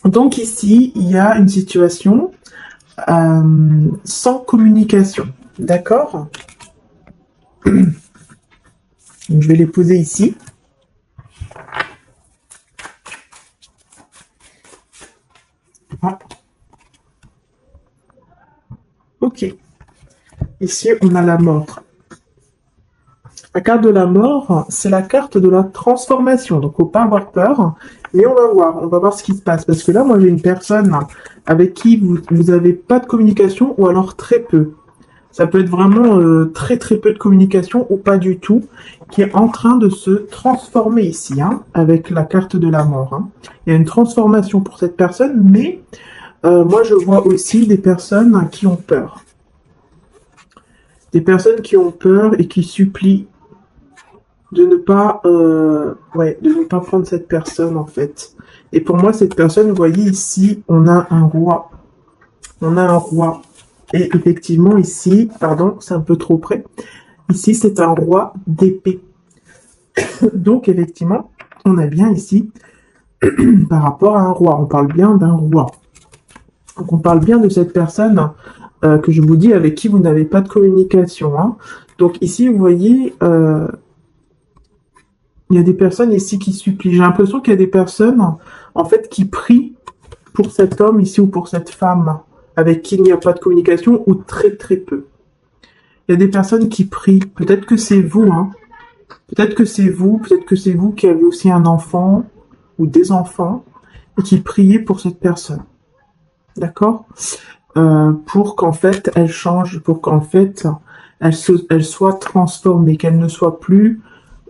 Donc ici, il y a une situation sans communication. D'accord? Je vais les poser ici. Ah. Ok. Ici, on a la mort. La carte de la mort, c'est la carte de la transformation. Donc, faut pas avoir peur. Mais on va voir ce qui se passe. Parce que là, moi, j'ai une personne avec qui vous avez pas de communication ou alors très peu. Ça peut être vraiment très très peu de communication ou pas du tout, qui est en train de se transformer ici, hein, avec la carte de la mort. Hein. Il y a une transformation pour cette personne, mais moi je vois aussi des personnes qui ont peur. Des personnes qui ont peur et qui supplient de ne pas, de ne pas prendre cette personne en fait. Et pour moi, cette personne, vous voyez ici, on a un roi. On a un roi. Et effectivement, ici, pardon, c'est un peu trop près. Ici, c'est un roi d'épée. Donc, effectivement, on a bien ici, par rapport à un roi, on parle bien d'un roi. Donc, on parle bien de cette personne que je vous dis avec qui vous n'avez pas de communication. Hein. Donc, ici, vous voyez, il y a des personnes ici qui supplient. J'ai l'impression qu'il y a des personnes, en fait, qui prient pour cet homme ici ou pour cette femme avec qui il n'y a pas de communication ou très très peu. Il y a des personnes qui prient. Peut-être que c'est vous, hein. Peut-être que c'est vous qui avez aussi un enfant ou des enfants et qui priez pour cette personne. D'accord? Pour qu'en fait elle change, pour qu'en fait elle soit transformée, qu'elle ne soit plus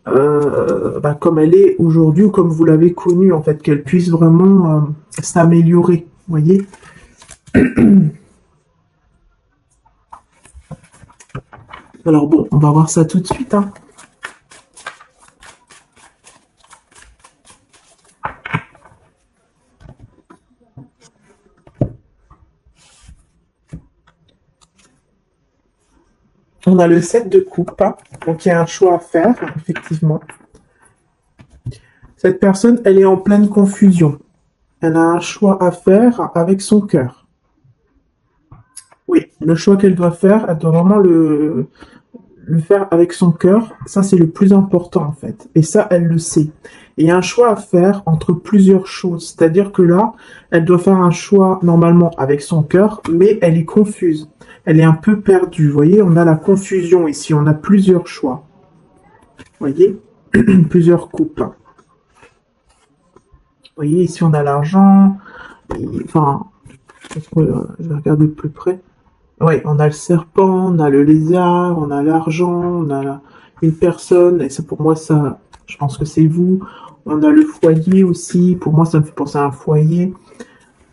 comme elle est aujourd'hui ou comme vous l'avez connue, en fait, qu'elle puisse vraiment s'améliorer. Vous voyez? Alors bon, on va voir ça tout de suite. Hein. On a le 7 de coupe, hein. Donc il y a un choix à faire, effectivement. Cette personne, elle est en pleine confusion. Elle a un choix à faire avec son cœur. Oui, le choix qu'elle doit faire, elle doit vraiment le faire avec son cœur. Ça, c'est le plus important, en fait. Et ça, elle le sait. Et il y a un choix à faire entre plusieurs choses. C'est-à-dire que là, elle doit faire un choix, normalement, avec son cœur, mais elle est confuse. Elle est un peu perdue. Vous voyez, on a la confusion ici. On a plusieurs choix. Vous voyez? Plusieurs coupes. Vous voyez, ici, on a l'argent. Enfin, je vais regarder de plus près. Oui, on a le serpent, on a le lézard, on a l'argent, on a une personne, et c'est pour moi ça, je pense que c'est vous. On a le foyer aussi, pour moi ça me fait penser à un foyer.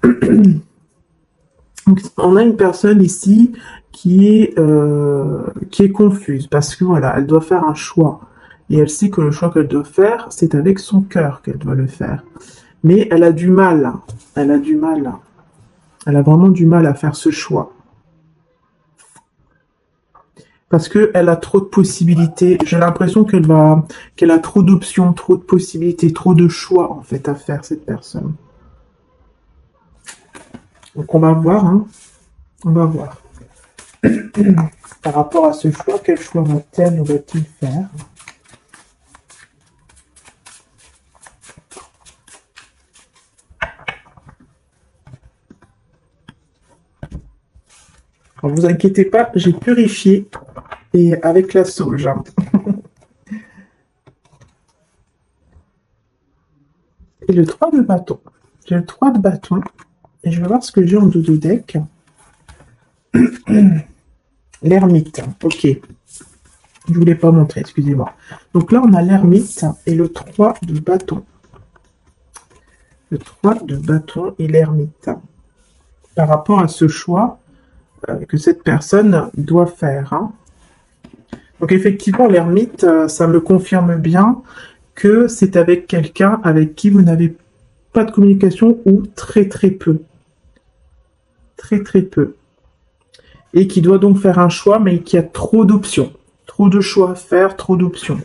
Donc, on a une personne ici qui est confuse parce que voilà, elle doit faire un choix. Et elle sait que le choix qu'elle doit faire, c'est avec son cœur qu'elle doit le faire. Mais elle a du mal, elle a du mal, elle a vraiment du mal à faire ce choix. Parce qu'elle a trop de possibilités. J'ai l'impression qu'elle a trop d'options, trop de possibilités, trop de choix, en fait, à faire, cette personne. Donc, on va voir, hein. On va voir. Par rapport à ce choix, quel choix va-t-elle ou va-t-il faire? Alors, vous inquiétez pas, j'ai purifié et avec la sauge. Hein. Et le 3 de bâton. J'ai le 3 de bâton. Et je vais voir ce que j'ai en dodo deck. L'ermite. Ok. Je ne voulais pas montrer, excusez-moi. Donc là, on a l'ermite et le 3 de bâton. Le 3 de bâton et l'ermite. Par rapport à ce choix que cette personne doit faire. Hein. Donc effectivement, l'ermite, ça me confirme bien que c'est avec quelqu'un avec qui vous n'avez pas de communication ou très très peu. Très très peu. Et qui doit donc faire un choix, mais qui a trop d'options. Trop de choix à faire, trop d'options.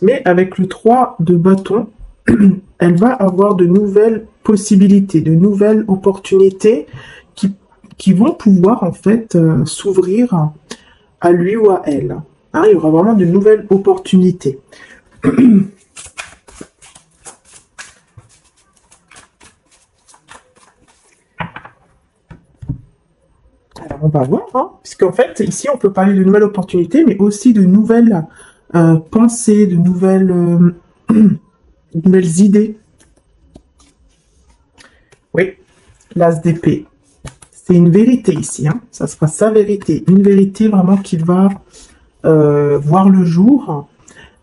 Mais avec le 3 de bâton, elle va avoir de nouvelles possibilités, de nouvelles opportunités qui vont pouvoir en fait s'ouvrir à lui ou à elle. Hein, il y aura vraiment de nouvelles opportunités. Alors on va voir, hein, puisqu'en fait ici on peut parler de nouvelles opportunités, mais aussi de nouvelles pensées, de nouvelles idées. Oui, l'as d'épée. C'est une vérité ici, hein. Ça sera sa vérité. Une vérité vraiment qui va voir le jour.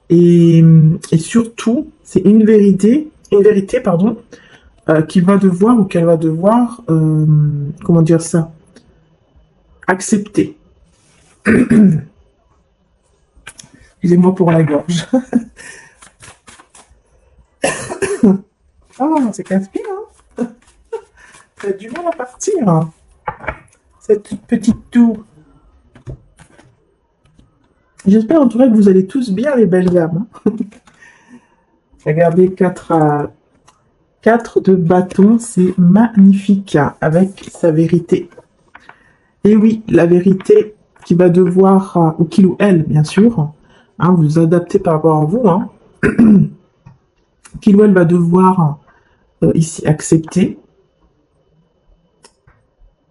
Et surtout, c'est une vérité, pardon, qu'il va devoir ou qu'elle va devoir, comment dire ça, accepter. Excusez-moi pour la gorge. Ah, c'est casse-pied, hein. Ça a du mal à partir, hein, cette petite toux. J'espère en tout cas que vous allez tous bien, les belles âmes. Regardez, 4 de bâton, c'est magnifique, hein, avec sa vérité. Et oui, la vérité qui va devoir, ou qu'il ou elle, bien sûr, hein, vous adaptez par rapport à vous, hein, qu'il ou elle va devoir ici accepter,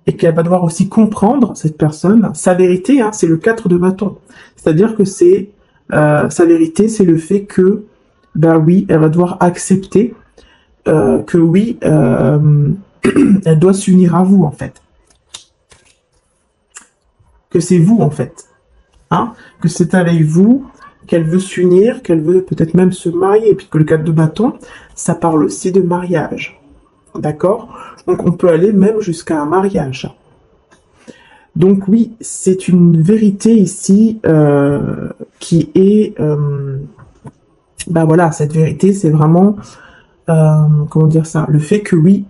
et qu'elle va devoir aussi comprendre, cette personne, sa vérité, hein, c'est le 4 de bâton. C'est-à-dire que c'est sa vérité, c'est le fait que, ben oui, elle va devoir accepter que oui, elle doit s'unir à vous, en fait. Que c'est vous, en fait. Hein, que c'est avec vous qu'elle veut s'unir, qu'elle veut peut-être même se marier, puisque le 4 de bâton, ça parle aussi de mariage. D'accord? Donc on peut aller même jusqu'à un mariage. Donc oui, c'est une vérité ici qui est... ben voilà, cette vérité, c'est vraiment... comment dire ça? Le fait que oui,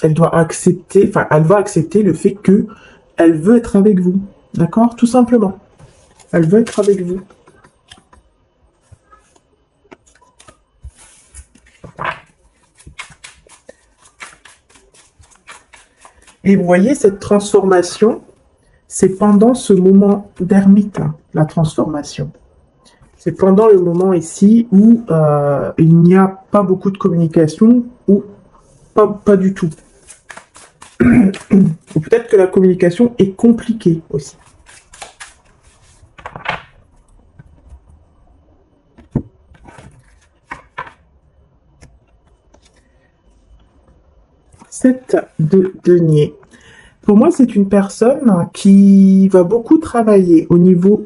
elle doit accepter... Enfin, elle va accepter le fait que elle veut être avec vous. D'accord? Tout simplement. Elle veut être avec vous. Et vous voyez, cette transformation, c'est pendant ce moment d'ermite, hein, la transformation. C'est pendant le moment ici où il n'y a pas beaucoup de communication, ou pas du tout. Ou peut-être que la communication est compliquée aussi. Sept de denier. Pour moi, c'est une personne qui va beaucoup travailler au niveau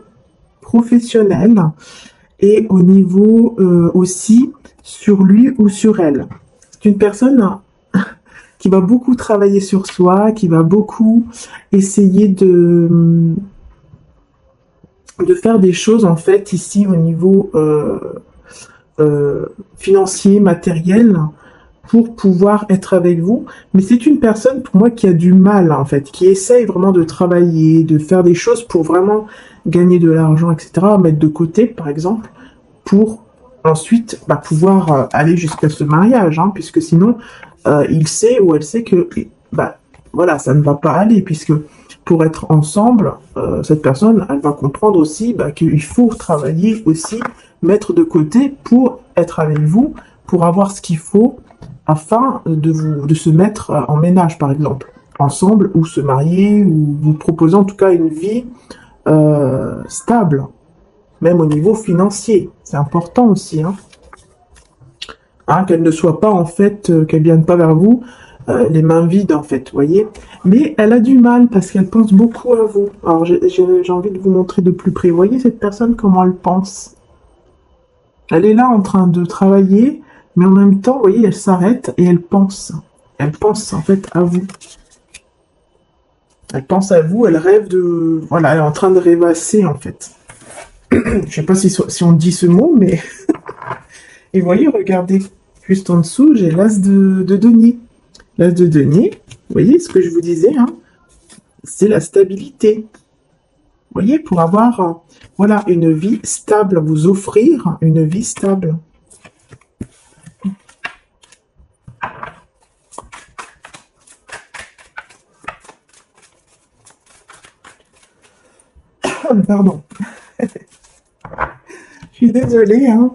professionnel et au niveau aussi sur lui ou sur elle. C'est une personne qui va beaucoup travailler sur soi, qui va beaucoup essayer de faire des choses en fait ici au niveau financier, matériel, pour pouvoir être avec vous. Mais c'est une personne pour moi qui a du mal en fait, qui essaye vraiment de travailler, de faire des choses pour vraiment gagner de l'argent, etc., mettre de côté par exemple, pour ensuite pouvoir aller jusqu'à ce mariage, hein, puisque sinon il sait ou elle sait que voilà, ça ne va pas aller, puisque pour être ensemble, cette personne, elle va comprendre aussi qu'il faut travailler aussi, mettre de côté pour être avec vous, pour avoir ce qu'il faut afin de se mettre en ménage, par exemple, ensemble, ou se marier, ou vous proposer en tout cas une vie stable, même au niveau financier. C'est important aussi, hein. Hein, qu'elle ne soit pas, en fait, qu'elle vienne pas vers vous les mains vides, en fait, vous voyez. Mais elle a du mal parce qu'elle pense beaucoup à vous. Alors, j'ai envie de vous montrer de plus près. Vous voyez cette personne, comment elle pense? Elle est là en train de travailler, mais en même temps, vous voyez, elle s'arrête et elle pense. Elle pense, en fait, à vous. Elle pense à vous, elle rêve de... Voilà, elle est en train de rêvasser, en fait. Je sais pas si on dit ce mot, mais... Et vous voyez, regardez, juste en dessous, j'ai l'as de denier. L'as de denier, vous voyez ce que je vous disais, hein, c'est la stabilité. Vous voyez, pour avoir voilà, une vie stable, vous offrir une vie stable. Pardon. Je suis désolée, hein.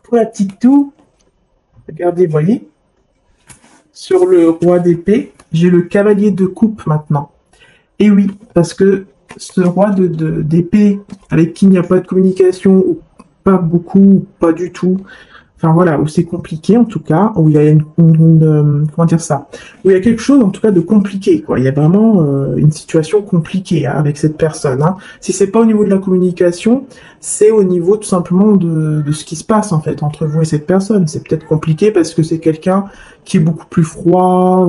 Pour la petite toux, regardez, voyez, sur le roi d'épée, j'ai le cavalier de coupe maintenant. Et oui, parce que ce roi d'épée avec qui il n'y a pas de communication, ou pas beaucoup, ou pas du tout, enfin voilà, où c'est compliqué en tout cas, où il y a comment dire ça, où il y a quelque chose en tout cas de compliqué, quoi. Il y a vraiment une situation compliquée hein, avec cette personne. Hein. Si c'est pas au niveau de la communication, c'est au niveau tout simplement de ce qui se passe en fait entre vous et cette personne. C'est peut-être compliqué parce que c'est quelqu'un qui est beaucoup plus froid.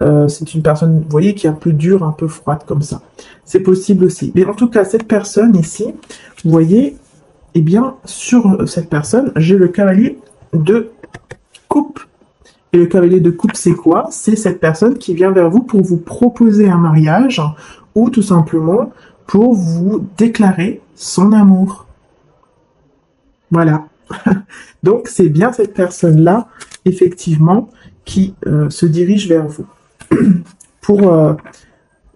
C'est une personne, vous voyez, qui est un peu dure, un peu froide comme ça. C'est possible aussi. Mais en tout cas, cette personne ici, vous voyez. Eh bien, sur cette personne, j'ai le cavalier de coupe. Et le cavalier de coupe, c'est quoi? C'est cette personne qui vient vers vous pour vous proposer un mariage ou tout simplement pour vous déclarer son amour. Voilà. Donc, c'est bien cette personne-là, effectivement, qui se dirige vers vous pour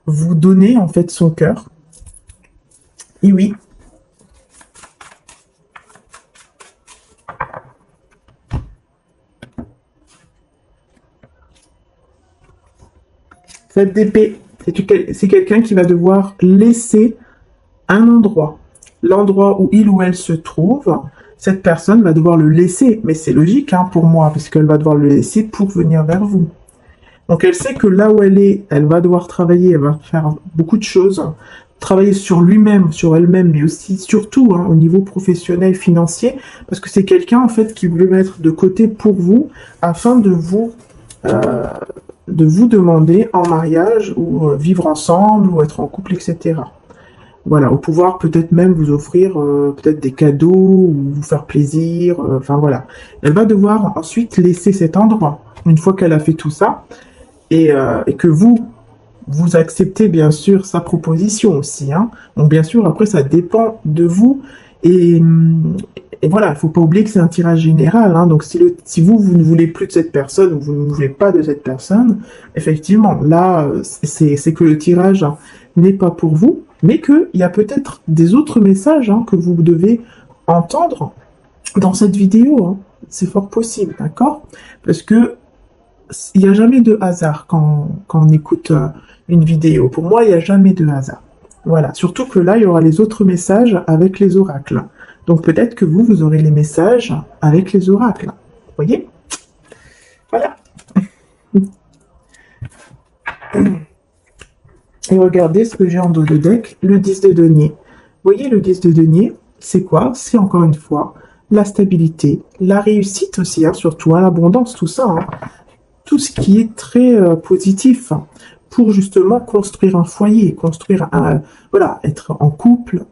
vous donner, en fait, son cœur. Et oui, cette d'épée, c'est quelqu'un qui va devoir laisser un endroit. L'endroit où il ou elle se trouve, cette personne va devoir le laisser. Mais c'est logique hein, pour moi, parce qu'elle va devoir le laisser pour venir vers vous. Donc elle sait que là où elle est, elle va devoir travailler, elle va faire beaucoup de choses. Travailler sur lui-même, sur elle-même, mais aussi, surtout, hein, au niveau professionnel, financier, parce que c'est quelqu'un, en fait, qui veut mettre de côté pour vous, afin de vous demander en mariage, ou vivre ensemble, ou être en couple, etc. Voilà, au pouvoir peut-être même vous offrir peut-être des cadeaux, ou vous faire plaisir, enfin voilà. Elle va devoir ensuite laisser cet endroit, une fois qu'elle a fait tout ça, et que vous acceptez bien sûr sa proposition aussi. Hein. Donc bien sûr, après ça dépend de vous. Et, et voilà, il ne faut pas oublier que c'est un tirage général. Hein. Donc si vous ne voulez plus de cette personne, ou vous ne voulez pas de cette personne, effectivement, là, c'est que le tirage n'est pas pour vous, mais qu'il y a peut-être des autres messages hein, que vous devez entendre dans cette vidéo. Hein. C'est fort possible, d'accord? Parce que il n'y a jamais de hasard quand on écoute une vidéo. Pour moi, il n'y a jamais de hasard. Voilà. Surtout que là, il y aura les autres messages avec les oracles. Donc peut-être que vous aurez les messages avec les oracles. Vous voyez? Voilà. Et regardez ce que j'ai en dos de deck, le 10 de denier. Vous voyez, le 10 de denier, c'est quoi? C'est encore une fois la stabilité, la réussite aussi, hein, surtout hein, l'abondance, tout ça. Hein. Tout ce qui est très positif pour justement construire un foyer, voilà, être en couple,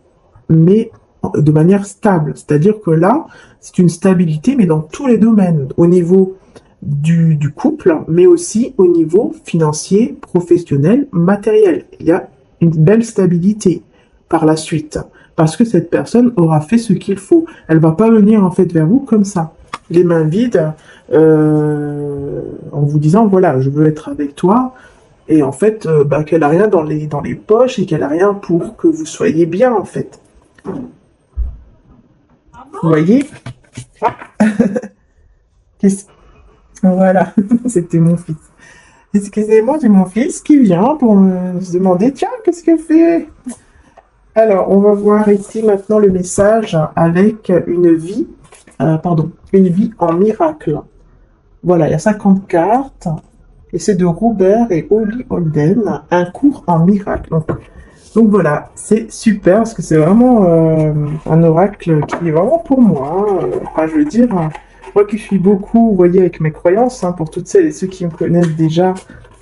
mais de manière stable. C'est-à-dire que là, c'est une stabilité, mais dans tous les domaines, au niveau du couple, mais aussi au niveau financier, professionnel, matériel. Il y a une belle stabilité par la suite, parce que cette personne aura fait ce qu'il faut. Elle va pas venir en fait vers vous comme ça, les mains vides, en vous disant voilà, je veux être avec toi, et en fait, qu'elle a rien dans les poches et qu'elle a rien pour que vous soyez bien en fait. Vous voyez? Ah. Voilà, c'était mon fils. Excusez-moi, j'ai mon fils qui vient pour me demander tiens, qu'est-ce qu'elle fait? Alors, on va voir ici maintenant le message avec une vie, une vie en miracle. Voilà, il y a 50 cartes, et c'est de Robert et Holly Holden, un cours en miracle. Donc voilà, c'est super, parce que c'est vraiment un oracle qui est vraiment pour moi. Hein. Enfin, je veux dire, moi qui suis beaucoup, vous voyez, avec mes croyances, hein, pour toutes celles et ceux qui me connaissent déjà,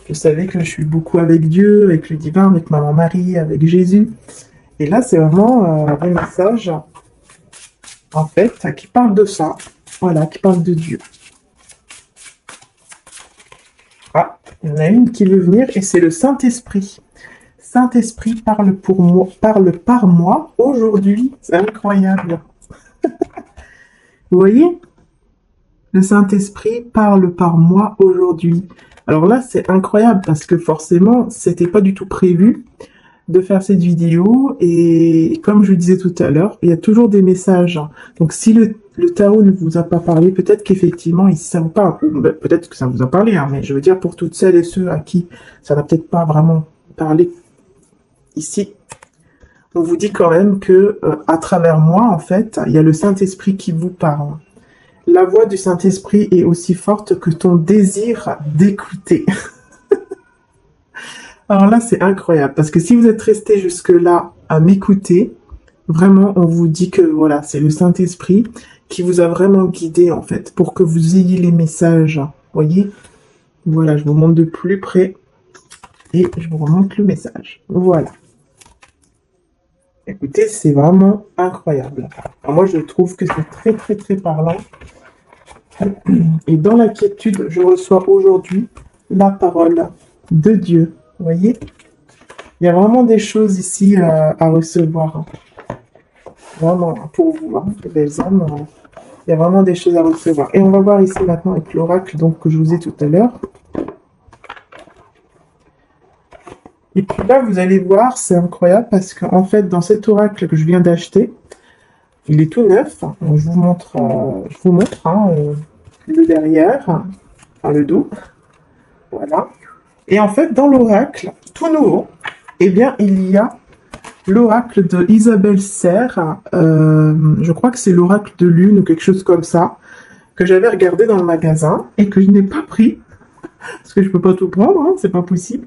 vous savez que je suis beaucoup avec Dieu, avec le divin, avec Maman Marie, avec Jésus. Et là, c'est vraiment un message, en fait, qui parle de ça. Voilà, qui parle de Dieu. Ah, il y en a une qui veut venir, et c'est le Saint-Esprit. Saint-Esprit parle pour moi, parle par moi aujourd'hui. C'est incroyable. Vous voyez? Le Saint-Esprit parle par moi aujourd'hui. Alors là, c'est incroyable, parce que forcément, c'était pas du tout prévu. de faire cette vidéo. Et comme je le disais tout à l'heure, il y a toujours des messages. Donc si le tarot ne vous a pas parlé, peut-être qu'effectivement, ici ça vous parle. Ou peut-être que ça vous a parlé, hein, mais je veux dire pour toutes celles et ceux à qui ça n'a peut-être pas vraiment parlé ici, on vous dit quand même que à travers moi, en fait, il y a le Saint-Esprit qui vous parle. La voix du Saint-Esprit est aussi forte que ton désir d'écouter. Alors là, c'est incroyable, parce que si vous êtes resté jusque-là à m'écouter, vraiment, on vous dit que voilà, c'est le Saint-Esprit qui vous a vraiment guidé, en fait, pour que vous ayez les messages. Vous voyez? Voilà, je vous montre de plus près et je vous remonte le message. Voilà. Écoutez, c'est vraiment incroyable. Alors moi, je trouve que c'est très, très, très parlant. Et dans l'inquiétude, je reçois aujourd'hui la parole de Dieu. Vous voyez? Il y a vraiment des choses ici à recevoir. Vraiment, pour vous, hein, les belles âmes. Il y a vraiment des choses à recevoir. Et on va voir ici maintenant avec l'oracle donc, que je vous ai tout à l'heure. Et puis là, vous allez voir, c'est incroyable parce qu'en fait, dans cet oracle que je viens d'acheter, il est tout neuf. Donc, je vous montre hein, le derrière, enfin le dos. Voilà. Et en fait, dans l'oracle, tout nouveau, eh bien, il y a l'oracle de Isabelle Serre. Je crois que c'est l'oracle de lune ou quelque chose comme ça, que j'avais regardé dans le magasin et que je n'ai pas pris. Parce que je peux pas tout prendre, hein, c'est pas possible.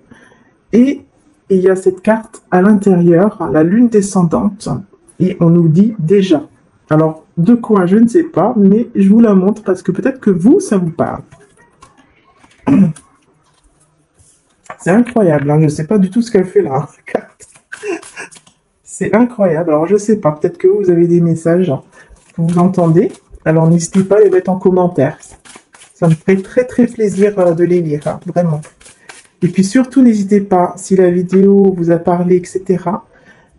Et il y a cette carte à l'intérieur, la lune descendante, et on nous dit déjà. Alors, de quoi, je ne sais pas, mais je vous la montre parce que peut-être que vous, ça vous parle. C'est incroyable, hein, je ne sais pas du tout ce qu'elle fait là, cette carte. C'est incroyable, alors je ne sais pas, peut-être que vous avez des messages que vous entendez, alors n'hésitez pas à les mettre en commentaire. Ça me ferait très très plaisir de les lire, hein, vraiment. Et puis surtout, n'hésitez pas, si la vidéo vous a parlé, etc.,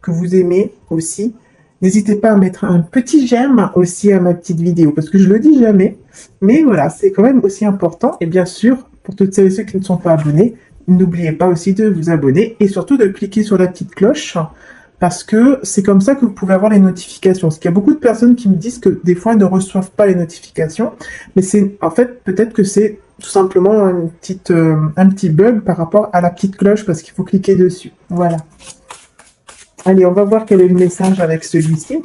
que vous aimez aussi, n'hésitez pas à mettre un petit j'aime aussi à ma petite vidéo, parce que je le dis jamais, mais voilà, c'est quand même aussi important. Et bien sûr, pour toutes celles et ceux qui ne sont pas abonnés, n'oubliez pas aussi de vous abonner et surtout de cliquer sur la petite cloche, parce que c'est comme ça que vous pouvez avoir les notifications. Parce qu'il y a beaucoup de personnes qui me disent que des fois, elles ne reçoivent pas les notifications, mais c'est en fait, peut-être que c'est tout simplement un petit bug par rapport à la petite cloche parce qu'il faut cliquer dessus. Voilà. Allez, on va voir quel est le message avec celui-ci.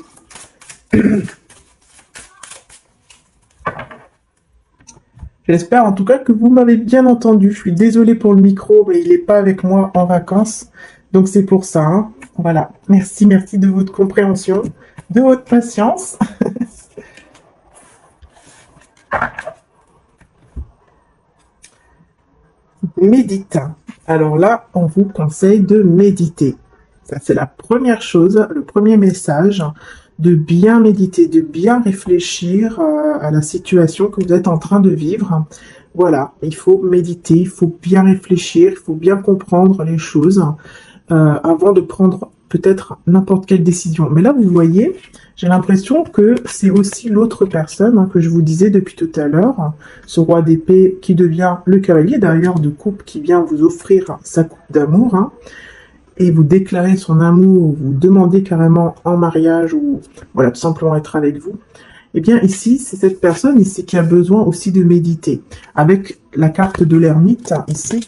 J'espère en tout cas que vous m'avez bien entendu. Je suis désolée pour le micro, mais il n'est pas avec moi en vacances. Donc c'est pour ça. Hein. Voilà. Merci de votre compréhension, de votre patience. Médite. Alors là, on vous conseille de méditer. Ça, c'est la première chose, le premier message, de bien méditer, de bien réfléchir à la situation que vous êtes en train de vivre. Voilà, il faut méditer, il faut bien réfléchir, il faut bien comprendre les choses avant de prendre peut-être n'importe quelle décision. Mais là, vous voyez, j'ai l'impression que c'est aussi l'autre personne hein, que je vous disais depuis tout à l'heure, ce roi d'épée qui devient le cavalier d'ailleurs de coupe qui vient vous offrir sa coupe d'amour hein, et vous déclarer son amour, vous demander carrément en mariage ou voilà tout simplement être avec vous. Eh bien ici, c'est cette personne ici qui a besoin aussi de méditer. Avec la carte de l'ermite ici,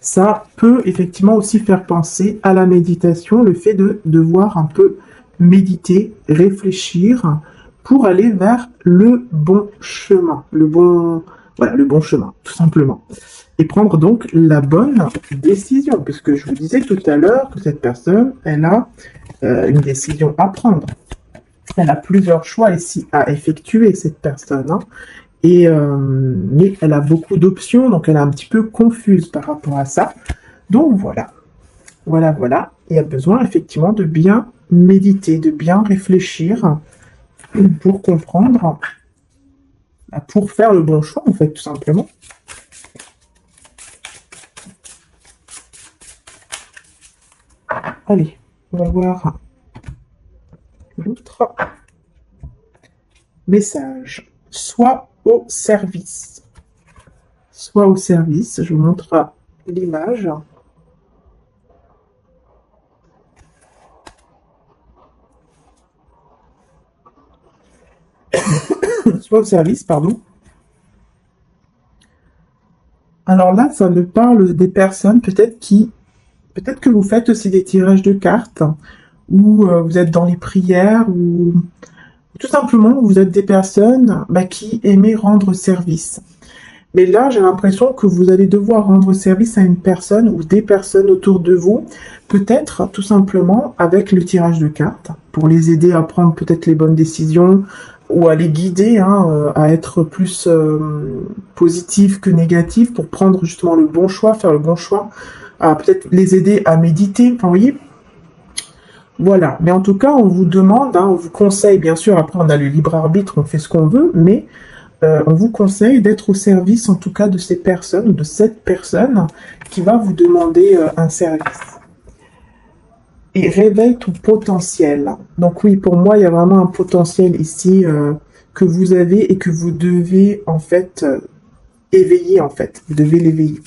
ça peut effectivement aussi faire penser à la méditation, le fait de devoir un peu méditer, réfléchir pour aller vers le bon chemin, le bon chemin, tout simplement. Et prendre donc la bonne décision, puisque je vous disais tout à l'heure que cette personne, elle a une décision à prendre. Elle a plusieurs choix ici à effectuer, cette personne. Hein. Mais elle a beaucoup d'options, donc elle est un petit peu confuse par rapport à ça. Donc voilà. Voilà. Il y a besoin effectivement de bien méditer, de bien réfléchir pour comprendre, pour faire le bon choix en fait, tout simplement. Allez, on va voir l'autre message. Sois au service. Sois au service. Je vous montre l'image. votre service, pardon. Alors là, ça me parle des personnes peut-être que vous faites aussi des tirages de cartes, ou vous êtes dans les prières, ou tout simplement vous êtes des personnes qui aimez rendre service. Mais là, j'ai l'impression que vous allez devoir rendre service à une personne ou des personnes autour de vous, peut-être tout simplement avec le tirage de cartes, pour les aider à prendre peut-être les bonnes décisions, ou à les guider à être plus positif que négatif, pour prendre justement le bon choix, faire le bon choix, à peut-être les aider à méditer, enfin, vous voyez. Voilà, mais en tout cas, on vous demande, on vous conseille, bien sûr, après on a le libre arbitre, on fait ce qu'on veut, mais on vous conseille d'être au service, en tout cas, de ces personnes, ou de cette personne qui va vous demander un service. Et réveille ton potentiel. Donc oui, pour moi, il y a vraiment un potentiel ici que vous avez et que vous devez, en fait, éveiller, en fait. Vous devez l'éveiller.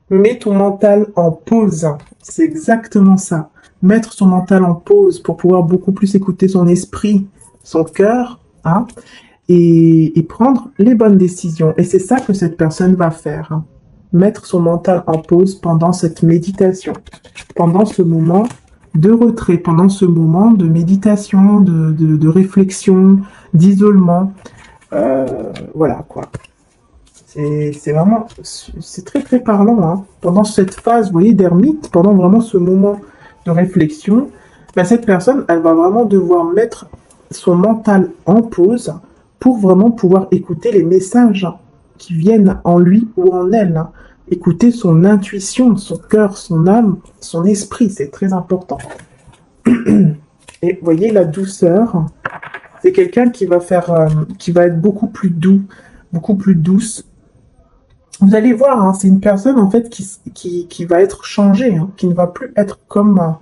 Mets ton mental en pause. C'est exactement ça. Mettre son mental en pause pour pouvoir beaucoup plus écouter son esprit, son cœur, et prendre les bonnes décisions. Et c'est ça que cette personne va faire. Mettre son mental en pause pendant cette méditation, pendant ce moment de retrait, pendant ce moment de méditation, de réflexion, d'isolement. Voilà, quoi. C'est vraiment, c'est très très parlant. Pendant cette phase, vous voyez, d'ermite, pendant vraiment ce moment de réflexion, cette personne, elle va vraiment devoir mettre son mental en pause pour vraiment pouvoir écouter les messages qui viennent en lui ou en elle. Écouter son intuition, son cœur, son âme, son esprit, c'est très important. Et vous voyez, la douceur, c'est quelqu'un qui va qui va être beaucoup plus doux, beaucoup plus douce. Vous allez voir, c'est une personne en fait qui va être changée, qui ne va plus être comme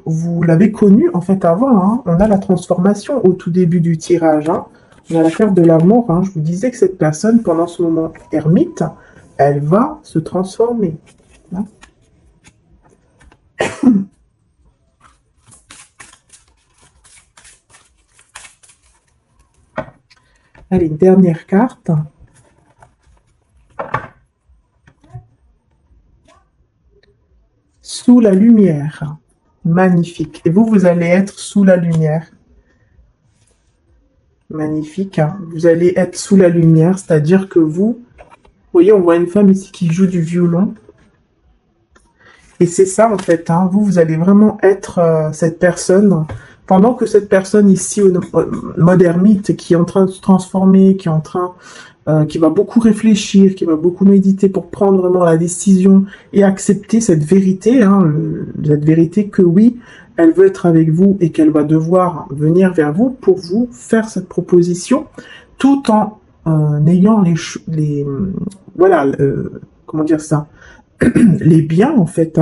vous l'avez connu en fait avant. On a la transformation au tout début du tirage. On a la carte de la mort. Je vous disais que cette personne, pendant ce moment ermite, elle va se transformer. Allez, dernière carte. Sous la lumière. Magnifique. Et vous allez être sous la lumière. Magnifique. Vous allez être sous la lumière, c'est-à-dire que vous voyez, on voit une femme ici qui joue du violon. Et c'est ça, en fait. Vous allez vraiment être cette personne. Pendant que cette personne ici, au mode ermite, qui est en train de se transformer, qui va beaucoup réfléchir, qui va beaucoup méditer pour prendre vraiment la décision et accepter cette vérité, cette vérité que oui, elle veut être avec vous et qu'elle va devoir venir vers vous pour vous faire cette proposition, tout en ayant comment dire ça, les biens en fait,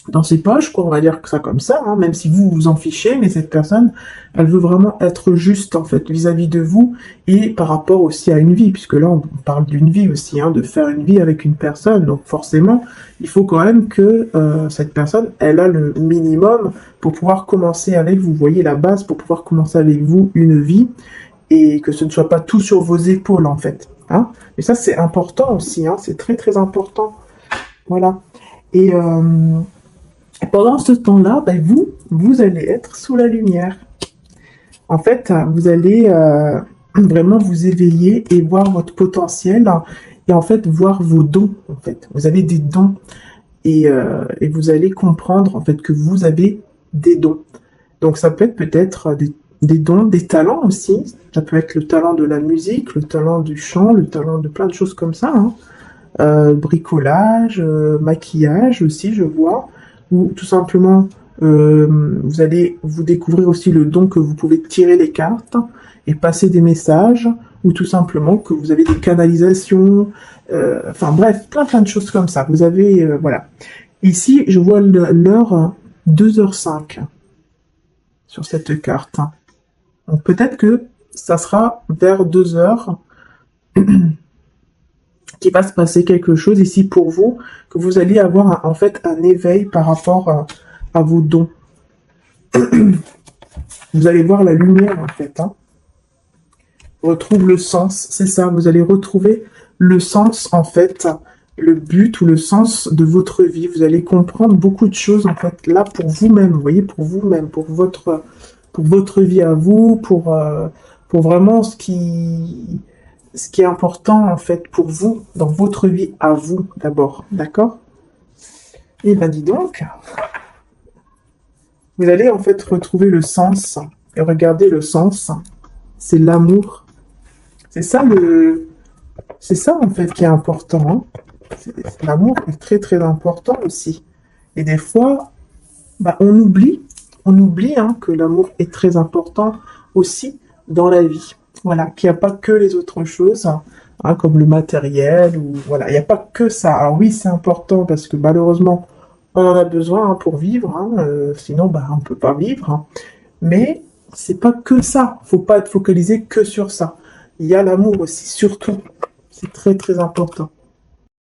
dans ses poches, quoi, on va dire que ça comme ça, même si vous vous en fichez, mais cette personne, elle veut vraiment être juste, en fait, vis-à-vis de vous, et par rapport aussi à une vie, puisque là, on parle d'une vie aussi, de faire une vie avec une personne, donc forcément, il faut quand même que cette personne, elle a le minimum pour pouvoir commencer avec vous, voyez la base, pour pouvoir commencer avec vous une vie, et que ce ne soit pas tout sur vos épaules, en fait. Et ça, c'est important aussi, c'est très très important. Voilà. Et pendant ce temps-là, vous allez être sous la lumière. En fait, vous allez vraiment vous éveiller et voir votre potentiel et en fait voir vos dons. En fait, vous avez des dons et vous allez comprendre en fait que vous avez des dons. Donc ça peut être peut-être des dons, des talents aussi. Ça peut être le talent de la musique, le talent du chant, le talent de plein de choses comme ça. Bricolage, maquillage aussi, je vois. Ou tout simplement, vous allez vous découvrir aussi le don que vous pouvez tirer les cartes et passer des messages, ou tout simplement que vous avez des canalisations, enfin bref, plein de choses comme ça. Vous avez, voilà. Ici, je vois l'heure 2h05 sur cette carte. Donc peut-être que ça sera vers 2h qu'il va se passer quelque chose ici pour vous, que vous allez avoir en fait un éveil par rapport à vos dons. Vous allez voir la lumière en fait. Hein. Retrouve le sens, c'est ça, vous allez retrouver le sens en fait, le but ou le sens de votre vie. Vous allez comprendre beaucoup de choses en fait là pour vous-même, vous voyez, pour vous-même, pour votre vie à vous, pour vraiment ce qui est important en fait pour vous, dans votre vie à vous d'abord, d'accord? Et ben dis donc, vous allez en fait retrouver le sens, et regardez le sens, c'est l'amour. C'est ça c'est ça en fait qui est important. Hein. L'amour est très très important aussi. Et des fois, bah, on oublie hein, que l'amour est très important aussi dans la vie. Voilà, qu'il n'y a pas que les autres choses, hein, comme le matériel, ou voilà, il n'y a pas que ça. Alors oui, c'est important parce que malheureusement, on en a besoin hein, pour vivre, hein, sinon bah, on ne peut pas vivre. Hein. Mais c'est pas que ça, faut pas être focalisé que sur ça. Il y a l'amour aussi, surtout. C'est très très important.